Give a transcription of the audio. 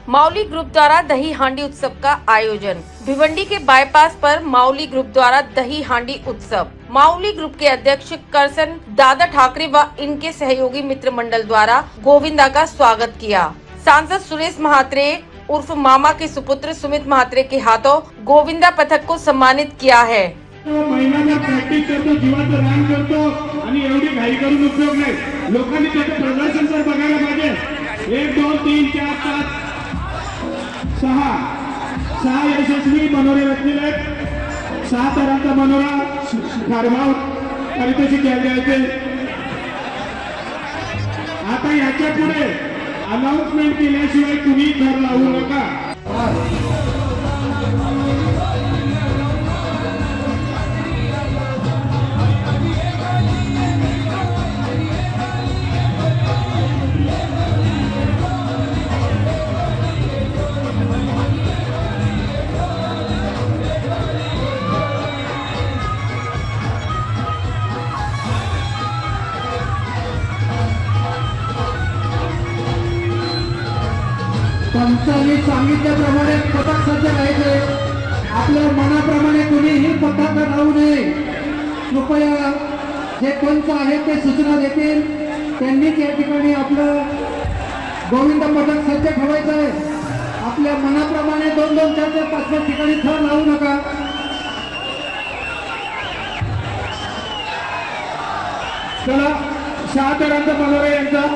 माउली group द्वारा दही हांडी उत्सव का आयोजन। भिवंडी के बाईपास पर माउली ग्रुप द्वारा दही हांडी उत्सव। माउली ग्रुप के अध्यक्ष करसन दादा ठाकरे व इनके सहयोगी मित्र मंडल द्वारा गोविंदा का स्वागत किया। सांसद सुरेश महात्रे उर्फ मामा के सुपुत्र सुमित महात्रे के हाथों गोविंदा पथक को सम्मानित किया है। महिलांना प्रॅक्टिस करतो, जीवाचं रान करतो आणि एवढी घाई करून उपयोग नाही। लोकांनी त्याचं प्रदर्शन तर बघायला पाहिजे। 1 2 3 4 5 6 यशस्वी मनोरे रचलेले आहेत। 6 तरांचा मनोरा खारगाव पारितोषिक द्यायचे। आता याच्या पुढे अनाउन्समेंट केल्याशिवाय तुम्ही घर लावू नका। पंचांनी सांगितल्याप्रमाणे पथक सज्ज राहायचे। आपल्या मनाप्रमाणे कुणीही पथक राहू नये। कृपया जे पंच आहेत ते सूचना देतील त्यांनीच या ठिकाणी आपलं गोविंद पथक सज्ज ठेवायचं आहे। आपल्या मनाप्रमाणे 2 2 4 4 5 5 ठिकाणी थर लावू नका। चला 6 तरांचा मनोरा यांचा